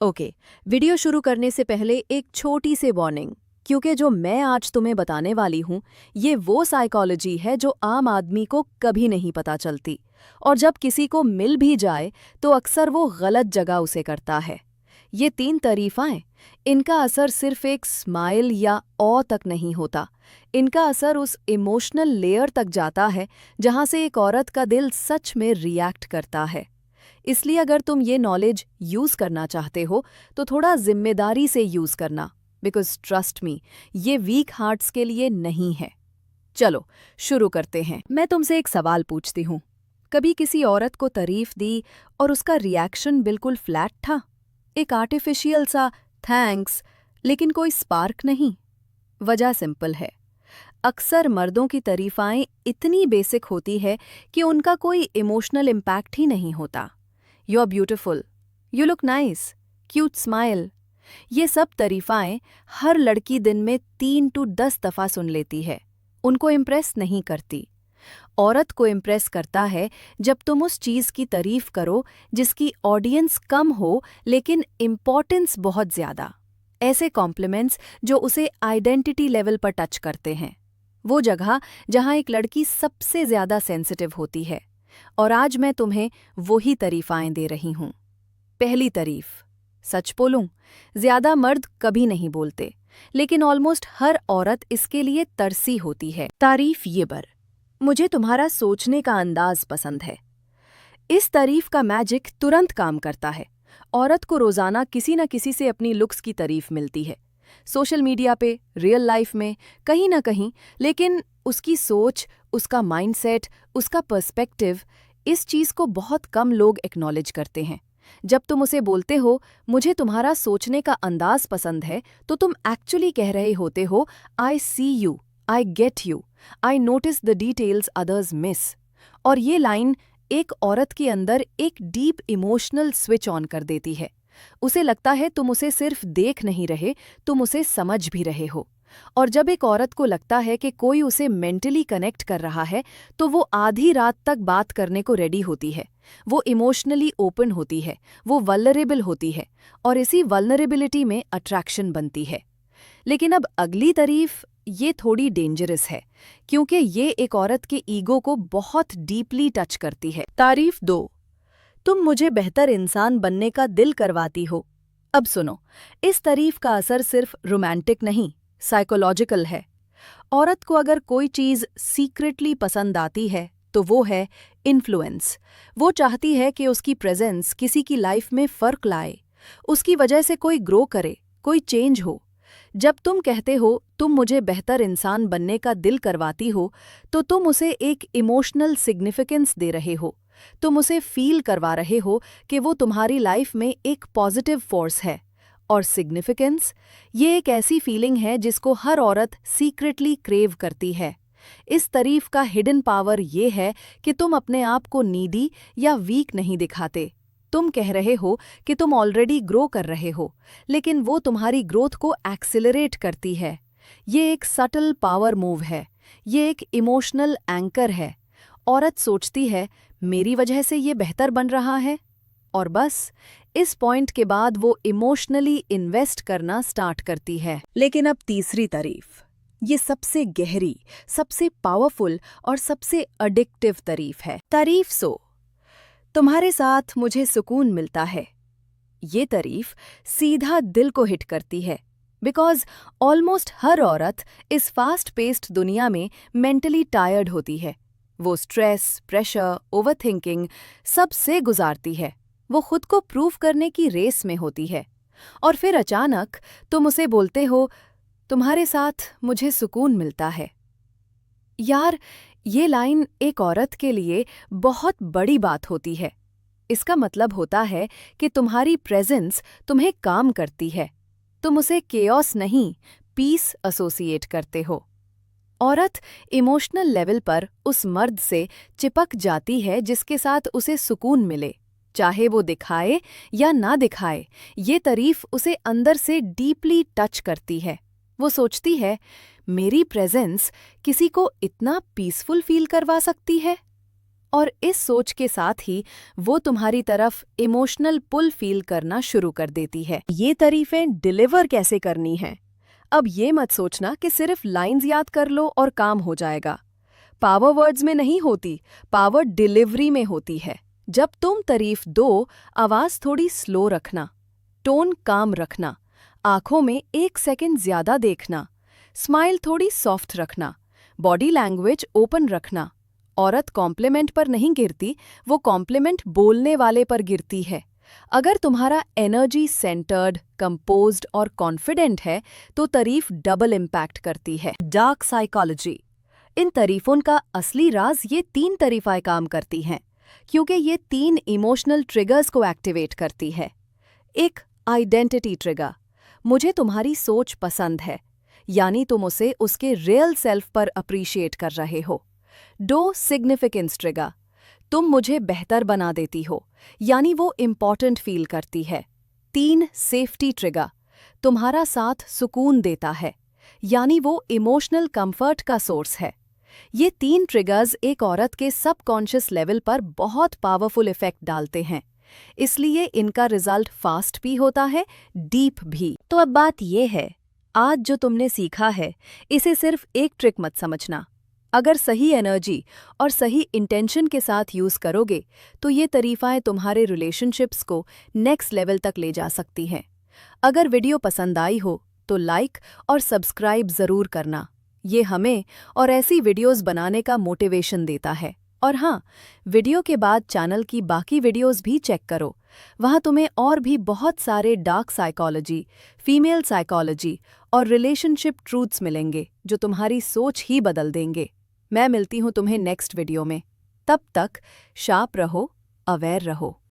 Okay, video शुरू करने से पहले एक छोटी सी वार्निंग, क्योंकि जो मैं आज तुम्हें बताने वाली हूँ ये वो साइकोलॉजी है जो आम आदमी को कभी नहीं पता चलती, और जब किसी को मिल भी जाए तो अक्सर वो गलत जगह उसे करता है। ये 3 तारीफाएं, इनका असर सिर्फ एक स्माइल या ऑ तक नहीं होता। इनका असर उस इमोशनल लेयर तक जाता है जहाँ से एक औरत का दिल सच में रिएक्ट करता है। इसलिए अगर तुम ये नॉलेज यूज़ करना चाहते हो तो थोड़ा जिम्मेदारी से यूज़ करना, बिकॉज ट्रस्ट मी, ये वीक हार्ट्स के लिए नहीं है। चलो शुरू करते हैं। मैं तुमसे एक सवाल पूछती हूँ, कभी किसी औरत को तारीफ दी और उसका रिएक्शन बिल्कुल फ्लैट था? एक आर्टिफिशियल सा थैंक्स, लेकिन कोई स्पार्क नहीं। वजह सिंपल है, अक्सर मर्दों की तारीफाएं इतनी बेसिक होती है कि उनका कोई इमोशनल इम्पैक्ट ही नहीं होता। You are beautiful, you look nice, cute smile, ये सब तारीफाएं हर लड़की दिन में 3 to 10 दफ़ा सुन लेती है, उनको इम्प्रेस नहीं करती। औरत को इम्प्रेस करता है जब तुम उस चीज़ की तारीफ करो जिसकी ऑडियंस कम हो लेकिन इम्पॉर्टेंस बहुत ज़्यादा। ऐसे कॉम्प्लीमेंट्स जो उसे आइडेंटिटी लेवल पर टच करते हैं, वो जगह जहां एक लड़की सबसे ज़्यादा सेंसिटिव होती है। और आज मैं तुम्हें वही तारीफाएं दे रही हूं। पहली तारीफ, सच बोलूं, ज़्यादा मर्द कभी नहीं बोलते, लेकिन ऑलमोस्ट हर औरत इसके लिए तरसी होती है। तारीफ ये बर, मुझे तुम्हारा सोचने का अंदाज पसंद है। इस तारीफ का मैजिक तुरंत काम करता है। औरत को रोज़ाना किसी न किसी से अपनी लुक्स की तारीफ मिलती है, सोशल मीडिया पे, रियल लाइफ में, कहीं ना कहीं, लेकिन उसकी सोच, उसका माइंडसेट, उसका पर्सपेक्टिव, इस चीज़ को बहुत कम लोग एक्नॉलेज करते हैं। जब तुम उसे बोलते हो मुझे तुम्हारा सोचने का अंदाज पसंद है, तो तुम एक्चुअली कह रहे होते हो I see you, I get you, I notice the details others miss. और ये लाइन एक औरत के अंदर एक डीप इमोशनल स्विच ऑन कर देती है। उसे लगता है तुम उसे सिर्फ देख नहीं रहे, तुम उसे समझ भी रहे हो। और जब एक औरत को लगता है कि कोई उसे मेंटली कनेक्ट कर रहा है, तो वो आधी रात तक बात करने को रेडी होती है। वो इमोशनली ओपन होती है, वो वल्नरेबल होती है, और इसी वल्नरेबिलिटी में अट्रैक्शन बनती है। लेकिन अब अगली तारीफ ये थोड़ी डेंजरस है, क्योंकि ये एक औरत के ईगो को बहुत डीपली टच करती है। तारीफ 2, तुम मुझे बेहतर इंसान बनने का दिल करवाती हो। अब सुनो, इस तारीफ का असर सिर्फ रोमांटिक नहीं, साइकोलॉजिकल है। औरत को अगर कोई चीज़ सीक्रेटली पसंद आती है तो वो है इन्फ्लुएंस। वो चाहती है कि उसकी प्रेजेंस किसी की लाइफ में फ़र्क लाए, उसकी वजह से कोई ग्रो करे, कोई चेंज हो। जब तुम कहते हो तुम मुझे बेहतर इंसान बनने का दिल करवाती हो, तो तुम उसे एक इमोशनल सिग्निफिकेंस दे रहे हो। तुम उसे फील करवा रहे हो कि वो तुम्हारी लाइफ में एक पॉजिटिव फोर्स है। और सिग्निफिकेंस, ये एक ऐसी फीलिंग है जिसको हर औरत सीक्रेटली क्रेव करती है। इस तारीफ का हिडन पावर ये है कि तुम अपने आप को नीडी या वीक नहीं दिखाते। तुम कह रहे हो कि तुम ऑलरेडी ग्रो कर रहे हो, लेकिन वो तुम्हारी ग्रोथ को एक्सेलरेट करती है। ये एक सटल पावर मूव है, ये एक इमोशनल एंकर है। औरत सोचती है मेरी वजह से ये बेहतर बन रहा है, और बस इस पॉइंट के बाद वो इमोशनली इन्वेस्ट करना स्टार्ट करती है। लेकिन अब तीसरी तारीफ, ये सबसे गहरी, सबसे पावरफुल और सबसे अडिक्टिव तारीफ है। तारीफ 100, तुम्हारे साथ मुझे सुकून मिलता है। ये तारीफ सीधा दिल को हिट करती है, बिकॉज ऑलमोस्ट हर औरत इस फास्ट पेस्ड दुनिया में मेंटली टायर्ड होती है। वो स्ट्रेस, प्रेशर, ओवरथिंकिंग सब से गुजारती है। वो खुद को प्रूव करने की रेस में होती है। और फिर अचानक तुम उसे बोलते हो तुम्हारे साथ मुझे सुकून मिलता है। यार, ये लाइन एक औरत के लिए बहुत बड़ी बात होती है। इसका मतलब होता है कि तुम्हारी प्रेजेंस तुम्हें काम करती है। तुम उसे केओस नहीं, पीस एसोसिएट करते हो। औरत इमोशनल लेवल पर उस मर्द से चिपक जाती है जिसके साथ उसे सुकून मिले, चाहे वो दिखाए या ना दिखाए। ये तारीफ उसे अंदर से डीपली टच करती है। वो सोचती है मेरी प्रेजेंस किसी को इतना पीसफुल फील करवा सकती है। और इस सोच के साथ ही वो तुम्हारी तरफ इमोशनल पुल फील करना शुरू कर देती है। ये तारीफें डिलीवर कैसे करनी है? अब ये मत सोचना कि सिर्फ लाइंस याद कर लो और काम हो जाएगा। पावर वर्ड्स में नहीं होती, पावर डिलीवरी में होती है। जब तुम तारीफ दो, आवाज थोड़ी स्लो रखना, टोन काम रखना, आंखों में 1 सेकंड ज्यादा देखना, स्माइल थोड़ी सॉफ्ट रखना, बॉडी लैंग्वेज ओपन रखना। औरत कॉम्प्लीमेंट पर नहीं गिरती, वो कॉम्प्लीमेंट बोलने वाले पर गिरती है। अगर तुम्हारा एनर्जी सेंटर्ड, कंपोज्ड और कॉन्फिडेंट है तो तारीफ डबल इम्पैक्ट करती है। Dark psychology. इन तारीफों का असली राज ये 3 तरीफाएं काम करती हैं, क्योंकि ये 3 इमोशनल ट्रिगर्स को एक्टिवेट करती है। एक, आइडेंटिटी ट्रिगर। मुझे तुम्हारी सोच पसंद है, यानी तुम उसे उसके रियल सेल्फ पर अप्रिशिएट कर रहे हो। 2, सिग्निफिकेंस ट्रिगर। तुम मुझे बेहतर बना देती हो, यानी वो इम्पॉर्टेंट फील करती है। 3, सेफ्टी ट्रिगर। तुम्हारा साथ सुकून देता है, यानी वो इमोशनल कंफर्ट का सोर्स है। ये 3 ट्रिगर्स एक औरत के सबकॉन्शियस लेवल पर बहुत पावरफुल इफेक्ट डालते हैं, इसलिए इनका रिजल्ट फास्ट भी होता है, डीप भी। तो अब बात ये है, आज जो तुमने सीखा है, इसे सिर्फ एक ट्रिक मत समझना। अगर सही एनर्जी और सही इंटेंशन के साथ यूज करोगे तो ये तरीफाएं तुम्हारे रिलेशनशिप्स को नेक्स्ट लेवल तक ले जा सकती हैं। अगर वीडियो पसंद आई हो तो लाइक और सब्सक्राइब ज़रूर करना, ये हमें और ऐसी वीडियोस बनाने का मोटिवेशन देता है। और हाँ, वीडियो के बाद चैनल की बाकी वीडियोस भी चेक करो, वहाँ तुम्हें और भी बहुत सारे डार्क साइकोलॉजी, फीमेल साइकोलॉजी और रिलेशनशिप ट्रूथ्स मिलेंगे जो तुम्हारी सोच ही बदल देंगे। मैं मिलती हूँ तुम्हें नेक्स्ट वीडियो में। तब तक शार्प रहो, अवेयर रहो।